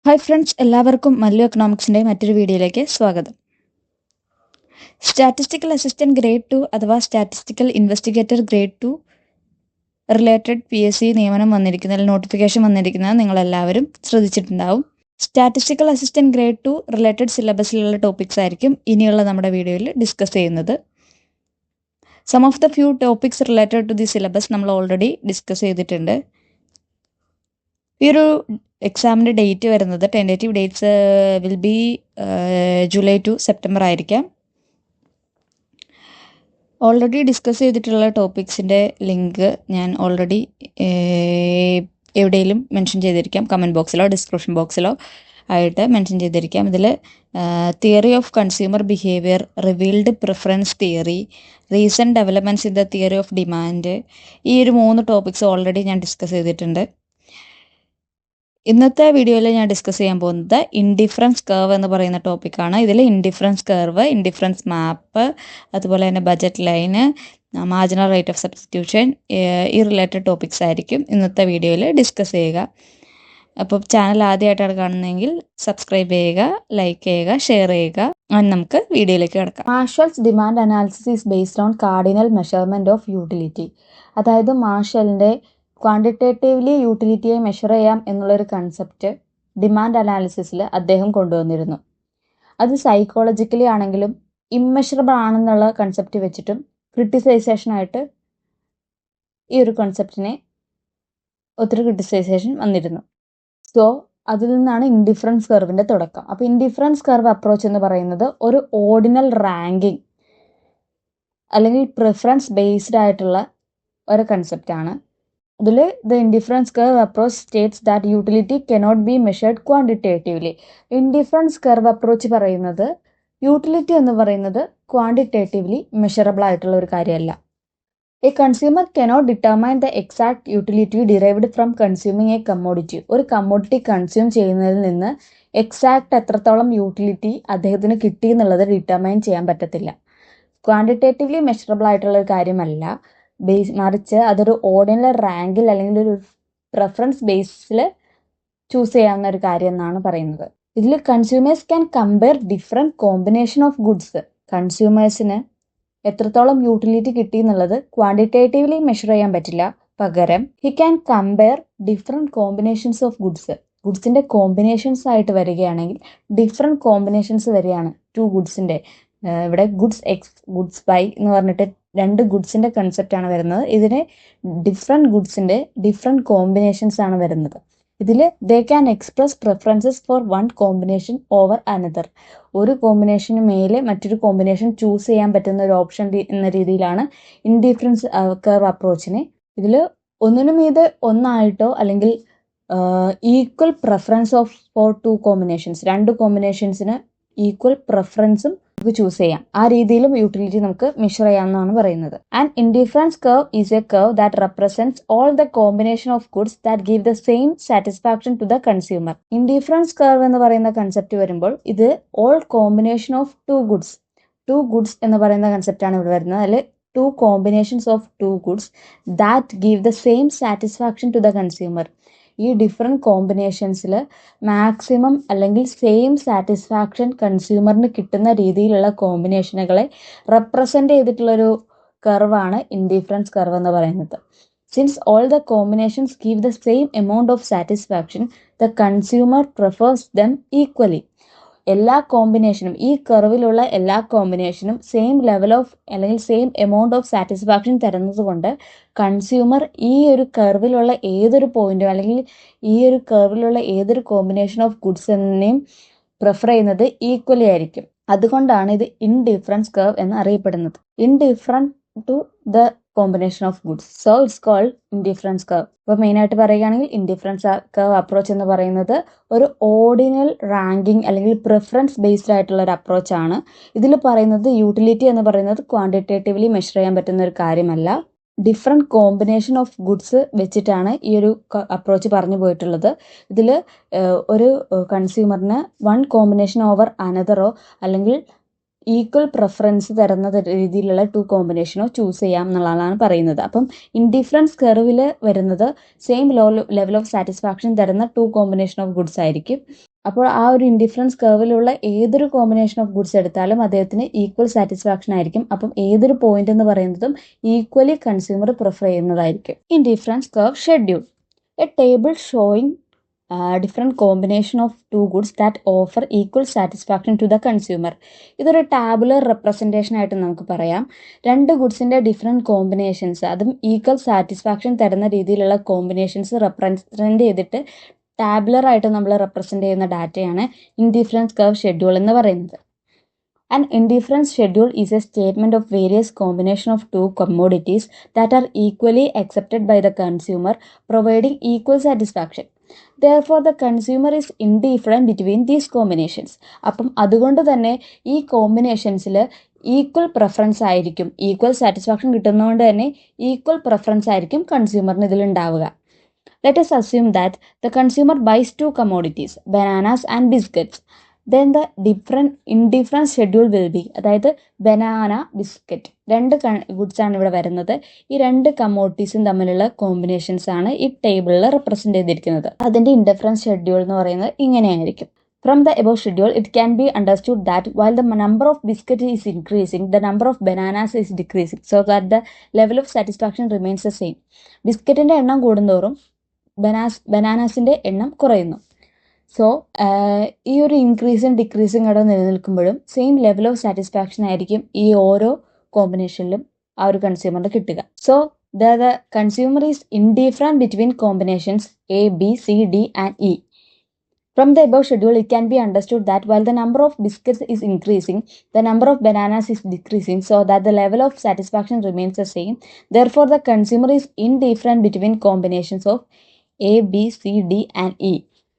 Hi friends, എല്ലാവർക്കും മല്ലു എക്കണോമിക്സിൻ്റെ മറ്റൊരു വീഡിയോയിലേക്ക് സ്വാഗതം. സ്റ്റാറ്റിസ്റ്റിക്കൽ അസിസ്റ്റൻറ്റ് ഗ്രേഡ് 2 അഥവാ statistical investigator grade 2 related PSC നിയമനം വന്നിരിക്കുന്നത്, നോട്ടിഫിക്കേഷൻ വന്നിരിക്കുന്നത് നിങ്ങളെല്ലാവരും ശ്രദ്ധിച്ചിട്ടുണ്ടാവും. സ്റ്റാറ്റിസ്റ്റിക്കൽ അസിസ്റ്റൻറ്റ് ഗ്രേഡ് 2 റിലേറ്റഡ് സിലബസിലുള്ള ടോപ്പിക്സ് ആയിരിക്കും ഇനിയുള്ള നമ്മുടെ വീഡിയോയിൽ ഡിസ്കസ് ചെയ്യുന്നത്. Some of the few topics related to the syllabus നമ്മൾ ഓൾറെഡി ഡിസ്കസ് ചെയ്തിട്ടുണ്ട്. ഈ ഒരു എക്സാമിൻ്റെ ഡേറ്റ് വരുന്നത് tentative dates will be July to September ആയിരിക്കാം. ഓൾറെഡി ഡിസ്കസ് ചെയ്തിട്ടുള്ള ടോപ്പിക്സിൻ്റെ ലിങ്ക് ഞാൻ ഓൾറെഡി എവിടെയെങ്കിലും മെൻഷൻ ചെയ്തിരിക്കാം, കമൻറ്റ് ബോക്സിലോ ഡിസ്ക്രിപ്ഷൻ ബോക്സിലോ ആയിട്ട് മെൻഷൻ ചെയ്തിരിക്കാം. ഇതിൽ theory of consumer behaviour, revealed preference theory, recent developments in the theory of demand, ഈ ഒരു 3 ടോപ്പിക്സ് ഓൾറെഡി ഞാൻ ഡിസ്കസ് ചെയ്തിട്ടുണ്ട്. ഇന്നത്തെ വീഡിയോയിൽ ഞാൻ ഡിസ്കസ് ചെയ്യാൻ പോകുന്നത് ഇൻഡിഫറൻസ് കർവ് എന്ന് പറയുന്ന ടോപ്പിക്കാണ്. ഇതിൽ ഇൻഡിഫറൻസ് കർവ്, ഇൻഡിഫറൻസ് മാപ്പ്, അതുപോലെ തന്നെ budget line, marginal rate of substitution, ഈ റിലേറ്റഡ് ടോപ്പിക്സ് ആയിരിക്കും ഇന്നത്തെ വീഡിയോയിൽ ഡിസ്കസ് ചെയ്യുക. അപ്പോൾ ചാനൽ ആദ്യമായിട്ടാണ് കാണുന്നതെങ്കിൽ സബ്സ്ക്രൈബ് ചെയ്യുക, ലൈക്ക് ചെയ്യുക, ഷെയർ ചെയ്യുക. നമുക്ക് വീഡിയോയിലേക്ക് കിടക്കാം. Marshals demand analysis is based on cardinal measurement of utility. അതായത് മാർഷലിൻ്റെ ക്വാണ്ടിറ്റേറ്റീവ്ലി യൂട്ടിലിറ്റിയെ മെഷർ ചെയ്യാം എന്നുള്ളൊരു കൺസെപ്റ്റ് ഡിമാൻഡ് അനാലിസിസിൽ അദ്ദേഹം കൊണ്ടുവന്നിരുന്നു. അത് സൈക്കോളജിക്കലി ആണെങ്കിലും ഇമ്മെഷറബിൾ ആണെന്നുള്ള കൺസെപ്റ്റ് വെച്ചിട്ടും ക്രിട്ടിസൈസേഷനായിട്ട് ഈ ഒരു കൺസെപ്റ്റിനെ ഒത്തിരി ക്രിട്ടിസൈസേഷൻ വന്നിരുന്നു. സോ അതിൽ നിന്നാണ് ഇൻഡിഫറൻസ് കർവിൻ്റെ തുടക്കം. അപ്പോൾ ഇൻഡിഫറൻസ് കർവ് അപ്രോച്ച് എന്ന് പറയുന്നത് ഒരു ഓർഡിനൽ റാങ്കിങ് അല്ലെങ്കിൽ പ്രിഫറൻസ് ബേസ്ഡ് ആയിട്ടുള്ള ഒരു കൺസെപ്റ്റാണ്. ഇതിൽ the indifference curve approach States that utility cannot be measured quantitatively. Indifference curve approach പറയുന്നത് യൂട്ടിലിറ്റി എന്ന് പറയുന്നത് ക്വാണ്ടിറ്റേറ്റീവ്ലി മെഷറബിൾ ആയിട്ടുള്ള ഒരു കാര്യമല്ല. A consumer cannot determine the exact utility derived from consuming A commodity. ഒരു കമ്മോഡിറ്റി കൺസ്യൂം ചെയ്യുന്നതിൽ നിന്ന് exact എത്രത്തോളം യൂട്ടിലിറ്റി അദ്ദേഹത്തിന് കിട്ടി എന്നുള്ളത് ഡിറ്റർമൈൻ ചെയ്യാൻ പറ്റത്തില്ല. ക്വാണ്ടിറ്റേറ്റീവ്ലി മെഷറബിൾ ആയിട്ടുള്ള ഒരു കാര്യമല്ല, മറിച്ച് അതൊരു ഓർഡിനൽ റാങ്കിൽ അല്ലെങ്കിൽ ഒരു പ്രിഫറൻസ് ബേസിൽ ചൂസ് ചെയ്യാവുന്ന ഒരു കാര്യം എന്നാണ് പറയുന്നത്. ഇതിൽ consumers can compare different combination of goods. കൺസ്യൂമേഴ്സിന് എത്രത്തോളം യൂട്ടിലിറ്റി കിട്ടി എന്നുള്ളത് ക്വാണ്ടിറ്റേറ്റീവ്ലി മെഷർ ചെയ്യാൻ പറ്റില്ല, പകരം he can compare different combinations of goods. ഗുഡ്സിൻ്റെ കോമ്പിനേഷൻസ് ആയിട്ട് വരികയാണെങ്കിൽ ഡിഫറെൻറ്റ് കോമ്പിനേഷൻസ് വരികയാണ് ടു ഗുഡ്സിൻ്റെ. ഇവിടെ ഗുഡ്സ് എക്സ്, ഗുഡ്സ് വൈ എന്ന് പറഞ്ഞിട്ട് 2 ഗുഡ്സിൻ്റെ കൺസെപ്റ്റാണ് വരുന്നത്. ഇതിന് ഡിഫറെൻറ്റ് ഗുഡ്സിൻ്റെ ഡിഫറെൻറ്റ് കോമ്പിനേഷൻസ് ആണ് വരുന്നത്. ഇതിൽ they can express preferences for one combination over another. ഒരു കോമ്പിനേഷന് മേലെ മറ്റൊരു കോമ്പിനേഷൻ ചൂസ് ചെയ്യാൻ പറ്റുന്ന ഒരു ഓപ്ഷൻ എന്ന രീതിയിലാണ് ഇൻഡിഫറൻസ് കർവ് അപ്രോച്ചിനെ. ഇതിൽ ഒന്നിനു മീതെ ഒന്നായിട്ടോ അല്ലെങ്കിൽ equal preference of for 2 combinations, 2 കോമ്പിനേഷൻസിന് ഈക്വൽ പ്രിഫറൻസും നമുക്ക് ചൂസ് ചെയ്യാം. ആ രീതിയിലും യൂട്ടിലിറ്റി നമുക്ക് മെഷർ ചെയ്യാമെന്നാണ് പറയുന്നത്. And indifference curve is a curve that represents all the combination of goods that give the same satisfaction to the consumer. Indifference curve എന്ന് പറയുന്ന കൺസെപ്റ്റ് വരുമ്പോൾ ഇത് ഓൾ കോമ്പിനേഷൻ ഓഫ് 2 ഗുഡ്സ് എന്ന് പറയുന്ന കൺസെപ്റ്റാണ് ഇവിടെ വരുന്നത്. അതിൽ 2 combinations of 2 goods that give the same satisfaction to the consumer. ഈ ഡിഫറെൻറ്റ് കോമ്പിനേഷൻസിൽ മാക്സിമം അല്ലെങ്കിൽ സെയിം സാറ്റിസ്ഫാക്ഷൻ കൺസ്യൂമറിന് കിട്ടുന്ന രീതിയിലുള്ള കോമ്പിനേഷനുകളെ റെപ്രസെൻ്റ് ചെയ്തിട്ടുള്ളൊരു കർവാണ് ഇൻഡിഫറൻസ് കർവ് എന്ന് പറയുന്നത്. Since all the combinations give the same amount of satisfaction, the consumer prefers them equally. എല്ലാ കോമ്പിനേഷനും, ഈ കർവിലുള്ള എല്ലാ കോമ്പിനേഷനും സെയിം ലെവൽ ഓഫ് അല്ലെങ്കിൽ സെയിം എമൗണ്ട് ഓഫ് സാറ്റിസ്ഫാക്ഷൻ തരുന്നത് കൊണ്ട് കൺസ്യൂമർ ഈ ഒരു കർവിലുള്ള ഏതൊരു പോയിന്റും അല്ലെങ്കിൽ ഈ ഒരു കർവിലുള്ള ഏതൊരു കോമ്പിനേഷൻ ഓഫ് ഗുഡ്സ് എന്നെയും പ്രിഫർ ചെയ്യുന്നത് ഈക്വലി ആയിരിക്കും. അതുകൊണ്ടാണ് ഇത് ഇൻഡിഫറൻസ് കർവ് എന്ന് അറിയപ്പെടുന്നത്. Indifferent to the combination of goods, so it's called indifference curve. അപ്പോൾ മെയിനായിട്ട് പറയുകയാണെങ്കിൽ ഇൻഡിഫറൻസ് കർവ് അപ്രോച്ച് എന്ന് പറയുന്നത് ഒരു ഓർഡിനൽ റാങ്കിങ് അല്ലെങ്കിൽ പ്രിഫറൻസ് ബേസ്ഡ് ആയിട്ടുള്ള ഒരു അപ്രോച്ചാണ്. ഇതിൽ പറയുന്നത് യൂട്ടിലിറ്റി എന്ന് പറയുന്നത് ക്വാണ്ടിറ്റേറ്റീവ്ലി മെഷർ ചെയ്യാൻ പറ്റുന്ന ഒരു കാര്യമല്ല. ഡിഫറെൻറ്റ് കോമ്പിനേഷൻ ഓഫ് ഗുഡ്സ് വെച്ചിട്ടാണ് ഈ ഒരു അപ്രോച്ച് പറഞ്ഞു പോയിട്ടുള്ളത്. ഇതിൽ ഒരു കൺസ്യൂമറിന് 1 കോമ്പിനേഷൻ ഓവർ അനദറോ അല്ലെങ്കിൽ ഈക്വൽ പ്രിഫറൻസ് തരുന്ന രീതിയിലുള്ള 2 കോമ്പിനേഷനോ ചൂസ് ചെയ്യാം എന്നുള്ളതാണ് പറയുന്നത്. അപ്പം ഇൻഡിഫറൻസ് കർവിൽ വരുന്നത് സെയിം ലെവൽ ഓഫ് സാറ്റിസ്ഫാക്ഷൻ തരുന്ന 2 കോമ്പിനേഷൻ ഓഫ് ഗുഡ്സ് ആയിരിക്കും. അപ്പോൾ ആ ഒരു ഇൻഡിഫറൻസ് കർവിലുള്ള ഏതൊരു കോമ്പിനേഷൻ ഓഫ് ഗുഡ്സ് എടുത്താലും അദ്ദേഹത്തിന് ഈക്വൽ സാറ്റിസ്ഫാക്ഷൻ ആയിരിക്കും. അപ്പം ഏതൊരു പോയിന്റ് എന്ന് പറയുന്നതും ഈക്വലി കൺസ്യൂമർ പ്രിഫർ ചെയ്യുന്നതായിരിക്കും. Indifference curve schedule, a table showing different combination of two goods that offer equal satisfaction to the consumer. ഇതൊരു ടാബുലർ റെപ്രസെൻറ്റേഷൻ ആയിട്ട് നമുക്ക് പറയാം. രണ്ട് ഗുഡ്സിൻ്റെ ഡിഫറെൻറ്റ് കോമ്പിനേഷൻസ്, അതും ഈക്വൽ സാറ്റിസ്ഫാക്ഷൻ തരുന്ന രീതിയിലുള്ള കോമ്പിനേഷൻസ് റെപ്രസെൻറ്റ് ചെയ്തിട്ട് ടാബുലർ ആയിട്ട് നമ്മൾ റെപ്രസെൻറ്റ് ചെയ്യുന്ന ഡാറ്റയാണ് ഇൻഡിഫറൻസ് കർവ് ഷെഡ്യൂൾ എന്ന് പറയുന്നത്. An indifference schedule is a statement of various combination of two commodities that are equally accepted by the consumer, providing equal satisfaction. Therefore, the consumer is indifferent between these combinations. അപ്പം അതുകൊണ്ട് തന്നെ ഈ കോമ്പിനേഷൻസിൽ equal preference ആയിരിക്കും, equal satisfaction കിട്ടുന്നതുകൊണ്ട് തന്നെ equal preference ആയിരിക്കും കൺസ്യൂമറിന് ഇതിലുണ്ടാവുക. Let us assume that the consumer buys two commodities, bananas and biscuits. Then the indifference schedule will be, അതായത് banana, biscuit, രണ്ട് ഗുഡ്സ് ആണ് ഇവിടെ വരുന്നത്. ഈ രണ്ട് കമ്മോഡിറ്റീസും തമ്മിലുള്ള കോമ്പിനേഷൻസ് ആണ് ഈ ടേബിളിൽ റെപ്രസെന്റ് ചെയ്തിരിക്കുന്നത്. അതിന്റെ ഇൻഡിഫറൻസ് ഷെഡ്യൂൾ എന്ന് പറയുന്നത് ഇങ്ങനെയായിരിക്കും. From the above schedule, it can be understood that while the number of biscuits is increasing, the number of bananas is decreasing, so that the level of satisfaction remains the same. ബിസ്ക്കറ്റിന്റെ എണ്ണം കൂടുന്തോറും ബനാനാസിന്റെ എണ്ണം കുറയുന്നു. So ഈ ഒരു increasing decreasing അവിടെ നിലനിൽക്കുമ്പോഴും same level of satisfaction ആയിരിക്കും ഈ ഓരോ കോമ്പിനേഷനിലും ആ ഒരു കൺസ്യൂമറിന് കിട്ടുക. So the consumer is indifferent between combinations A, B, C, D and E. From the above schedule, it can be understood that while the number of biscuits is increasing, the number of bananas is decreasing, so that the level of satisfaction remains the same. Therefore, the consumer is indifferent between combinations of A, B, C, D and E.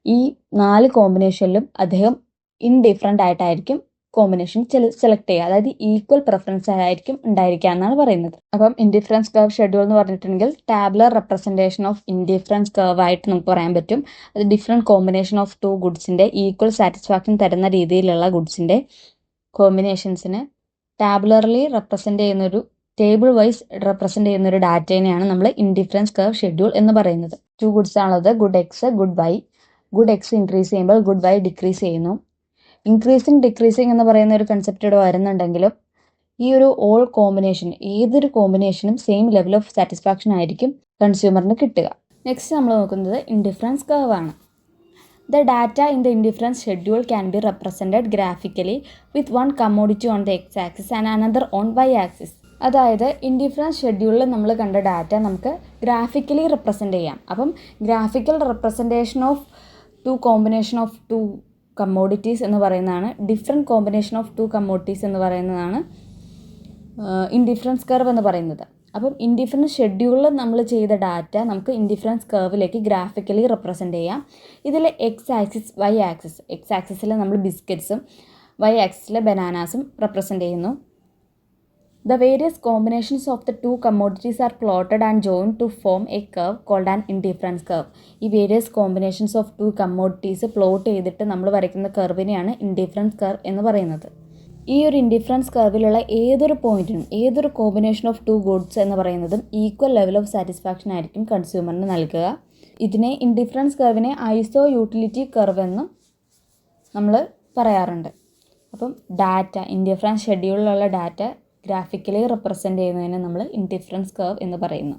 ഈ 4 കോമ്പിനേഷനിലും അദ്ദേഹം indifferent ആയിട്ടായിരിക്കും combination select ചെയ്യുക, അതായത് equal preference ആയിരിക്കും ഉണ്ടായിരിക്കുക എന്നാണ് പറയുന്നത്. അപ്പം ഇൻഡിഫറൻസ് കർവ് ഷെഡ്യൂൾ എന്ന് പറഞ്ഞിട്ടുണ്ടെങ്കിൽ tabular representation of indifference curve ആയിട്ട് നമുക്ക് പറയാൻ പറ്റും. അത് ഡിഫറെൻറ്റ് കോമ്പിനേഷൻ ഓഫ് ടു ഗുഡ്സിൻ്റെ ഈക്വൽ സാറ്റിസ്ഫാക്ഷൻ തരുന്ന രീതിയിലുള്ള ഗുഡ്സിൻ്റെ കോമ്പിനേഷൻസിന് ടാബുലർലി റെപ്രസെൻറ്റ് ചെയ്യുന്നൊരു ടേബിൾ വൈസ് റെപ്രസെൻറ്റ് ചെയ്യുന്നൊരു ഡാറ്റേനെയാണ് നമ്മൾ ഇൻഡിഫറൻസ് കർവ് ഷെഡ്യൂൾ എന്ന് പറയുന്നത്. ടു ഗുഡ്സ് ആണുള്ളത്, good X, good Y. Good X increase ചെയ്യുമ്പോൾ ഗുഡ് വൈ ഡിക്രീസ് ചെയ്യുന്നു. ഇൻക്രീസിങ് ഡിക്രീസിങ് എന്ന് പറയുന്ന ഒരു കൺസെപ്റ്റ് ഇവിടെ വരുന്നുണ്ടെങ്കിലും ഈ ഒരു ഓൾ കോമ്പിനേഷൻ, ഏതൊരു കോമ്പിനേഷനും സെയിം ലെവൽ ഓഫ് സാറ്റിസ്ഫാക്ഷൻ ആയിരിക്കും കൺസ്യൂമറിന് കിട്ടുക. നെക്സ്റ്റ് നമ്മൾ നോക്കുന്നത് ഇൻഡിഫറൻസ് കർവ് ആണ്. The data in the indifference schedule can be represented graphically with one commodity on the X axis and another on Y axis. അതായത് indifference ഷെഡ്യൂളിൽ നമ്മൾ കണ്ട ഡാറ്റ നമുക്ക് ഗ്രാഫിക്കലി റെപ്രസെൻറ്റ് ചെയ്യാം. അപ്പം graphical representation of two combination of two commodities എന്ന് പറയുന്നതാണ്, different combination of two commodities എന്ന് പറയുന്നതാണ് ഇൻഡിഫറൻസ് കർവ് എന്ന് പറയുന്നത്. അപ്പം ഇൻഡിഫറൻസ് ഷെഡ്യൂളിൽ നമ്മൾ ചെയ്ത ഡാറ്റ നമുക്ക് ഇൻഡിഫറൻസ് കർവിലേക്ക് ഗ്രാഫിക്കലി റെപ്രസെൻറ്റ് ചെയ്യാം. ഇതിൽ X axis, Y axis, X ആക്സിസിൽ നമ്മൾ ബിസ്ക്കറ്റ്സും വൈ ആക്സിസിൽ ബനാനാസും റെപ്രസെൻറ്റ് ചെയ്യുന്നു. The various combinations of the two commodities are plotted and joined to form a curve called an indifference curve. ഈ various combinations of two commodities plot ചെയ്തിട്ട് നമ്മൾ വരയ്ക്കുന്ന കർവിനെയാണ് ഇൻഡിഫറൻസ് കർവ് എന്ന് പറയുന്നത്. ഈ ഒരു ഇൻഡിഫറൻസ് കർവിലുള്ള ഏതൊരു പോയിന്റിനും ഏതൊരു കോമ്പിനേഷൻ ഓഫ് ടു ഗുഡ്സ് എന്ന് പറയുന്നതും ഈക്വൽ ലെവൽ ഓഫ് സാറ്റിസ്ഫാക്ഷൻ ആയിരിക്കും കൺസ്യൂമറിന് നൽകുക. ഇതിനെ ഇൻഡിഫറൻസ് കർവിനെ ഐസോ യൂട്ടിലിറ്റി കർവ് എന്നും നമ്മൾ പറയാറുണ്ട്. അപ്പം ഡാറ്റ, ഇൻഡിഫറൻസ് ഷെഡ്യൂളിലുള്ള ഡാറ്റ ഗ്രാഫിക്കലി റെപ്രസെൻറ്റ് ചെയ്യുന്നതിന് നമ്മൾ ഇൻഡിഫറൻസ് കർവ് എന്ന് പറയുന്നു.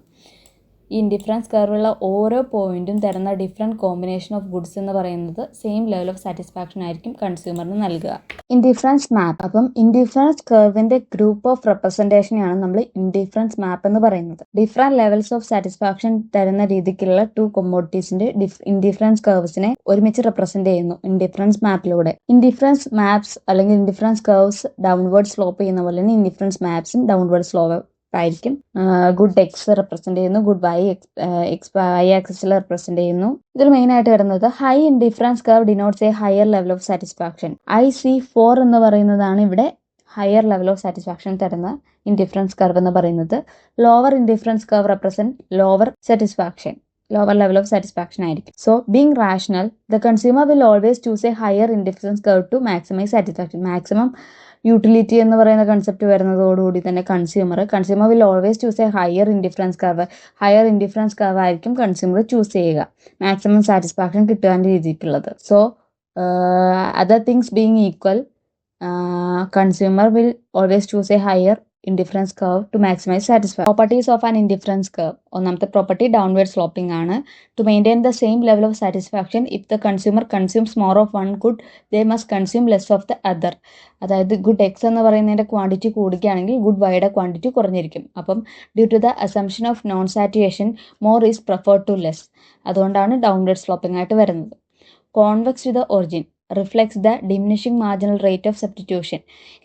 ഈ ഇൻഡിഫറൻസ് കർവുള്ള ഓരോ പോയിന്റും തരുന്ന ഡിഫറെൻറ്റ് കോമ്പിനേഷൻ ഓഫ് ഗുഡ്സ് എന്ന് പറയുന്നത് സെയിം ലെവൽ ഓഫ് സാറ്റിസ്ഫാക്ഷൻ ആയിരിക്കും കൺസ്യൂമറിന് നൽകുക. ഇൻഡിഫറൻസ് മാപ്പ്, അപ്പം ഇൻഡിഫറൻസ് കർവിൻ്റെ ഗ്രൂപ്പ് ഓഫ് റെപ്രസെൻറ്റേഷനെയാണ് നമ്മൾ ഇൻഡിഫറൻസ് മാപ്പ് എന്ന് പറയുന്നത്. ഡിഫറെൻറ്റ് ലെവൽസ് ഓഫ് സാറ്റിസ്ഫാക്ഷൻ തരുന്ന രീതിക്കുള്ള ടു കൊമ്മോഡിറ്റീസിൻ്റെ ഇൻഡിഫറൻസ് കർവ്സിനെ ഒരുമിച്ച് റെപ്രസെൻറ്റ് ചെയ്യുന്നു ഇൻഡിഫറൻസ് മാപ്പിലൂടെ. ഇൻഡിഫറൻസ് മാപ്സ് അല്ലെങ്കിൽ ഇൻഡിഫറൻസ് കർവ്സ് ഡൗൺവേർഡ് സ്ലോപ്പ് ചെയ്യുന്ന പോലെ തന്നെ ഇൻഡിഫറൻസ് മാപ്സും ഡൗൺവേർഡ് സ്ലോപ്പ് ആയിരിക്കും. ഗുഡ് എക്സ് റെപ്രസെന്റ് ചെയ്യുന്നു, ഗുഡ് വൈ വൈ ആക്സിസിൽ റെപ്രസെന്റ് ചെയ്യുന്നു. ഇതിൽ മെയിൻ ആയിട്ട് വരുന്നത് high indifference curve denotes a higher level of satisfaction. IC4 എന്ന് പറയുന്നതാണ് ഇവിടെ ഹയർ ലെവൽ ഓഫ് സാറ്റിസ്ഫാക്ഷൻ തരുന്ന ഇൻഡിഫറൻസ് കർവ് എന്ന് പറയുന്നത്. Lower indifference curve represent lower satisfaction, lower level of satisfaction ആയിരിക്കും. So being rational, the consumer will always choose a higher indifference curve to maximise satisfaction. Maximum utility എന്ന് പറയുന്ന concept വരുന്നതോടുകൂടി തന്നെ consumer will always choose a higher indifference curve ആയിരിക്കും consumer choose ചെയ്യുക, maximum satisfaction കിട്ടാൻ രീതിക്കുള്ളത്. So Other things being equal, consumer will always choose a higher indifference curve to maximize satisfaction. Properties of an indifference curve. ഒന്നാമത്തെ property downward sloping ആണ്. To maintain the same level of satisfaction, if the consumer consumes more of one good, they must consume less of the other. അതായത് good X എന്ന് പറയുന്നതിൻ്റെ quantity കൂടുകയാണെങ്കിൽ good വൈയുടെ quantity കുറഞ്ഞിരിക്കും. അപ്പം due to the assumption of non saturation more is preferred to less. അതുകൊണ്ടാണ് downward sloping ആയിട്ട് വരുന്നത്. Convex to the origin reflects the diminishing marginal rate of substitution.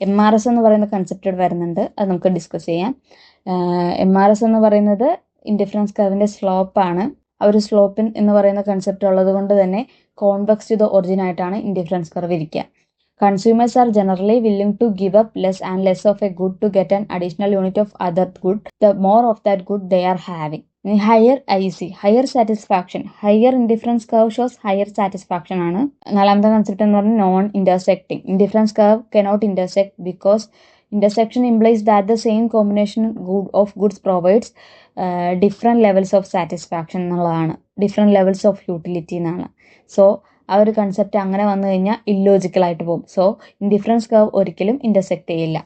MRS എന്ന് പറയുന്ന കൺസെപ്റ്റ് വരുന്നുണ്ട്, അത് നമുക്ക് ഡിസ്കസ് ചെയ്യാം. MRS എന്ന് പറയുന്നത് ഇൻഡിഫറൻസ് കർവിൻ്റെ സ്ലോപ്പാണ്. ആ ഒരു സ്ലോപ്പിൻ എന്ന് പറയുന്ന കൺസെപ്റ്റ് ഉള്ളത് കൊണ്ട് തന്നെ കോൺവെക്സ് ടു ദ ഒറിജിൻ ആയിട്ടാണ് ഇൻഡിഫറൻസ് കർവ് ഇരിക്കുക. Consumers are generally willing to give up less and less of a good to get an additional unit of other good, the more of that good they are having. Higher IC, higher satisfaction. Higher indifference curve shows higher satisfaction ആണ്. നാലാമത്തെ concept എന്ന് പറഞ്ഞാൽ non intersecting. Indifference curve cannot intersect because intersection implies that the same combination of goods provides different levels of satisfaction എന്നുള്ളതാണ്, different levels of utility എന്നാണ്. So ആ ഒരു concept അങ്ങനെ വന്നു കഴിഞ്ഞാൽ ഇല്ലോജിക്കലായിട്ട് പോകും. സോ ഇൻഡിഫറൻസ് കർവ് ഒരിക്കലും ഇന്റർസെക്ട് ചെയ്യില്ല.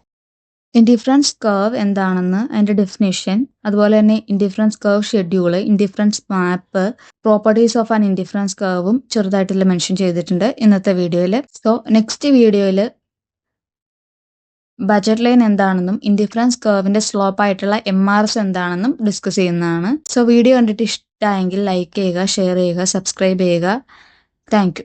ഇൻഡിഫറൻസ് കർവ് എന്താണെന്ന് അതിൻ്റെ ഡെഫിനേഷൻ, അതുപോലെ തന്നെ indifference curve schedule, indifference map, properties of an indifference കർവും ചെറുതായിട്ടുള്ള മെൻഷൻ ചെയ്തിട്ടുണ്ട് ഇന്നത്തെ വീഡിയോയിൽ. സോ നെക്സ്റ്റ് വീഡിയോയിൽ ബജറ്റ് ലൈൻ എന്താണെന്നും ഇൻഡിഫറൻസ് കർവിൻ്റെ സ്ലോപ്പ് ആയിട്ടുള്ള MRS എന്താണെന്നും ഡിസ്കസ് ചെയ്യുന്നതാണ്. സോ വീഡിയോ കണ്ടിട്ട് ഇഷ്ടമായെങ്കിൽ ലൈക്ക് ചെയ്യുക, ഷെയർ ചെയ്യുക, സബ്സ്ക്രൈബ് ചെയ്യുക. Thank you.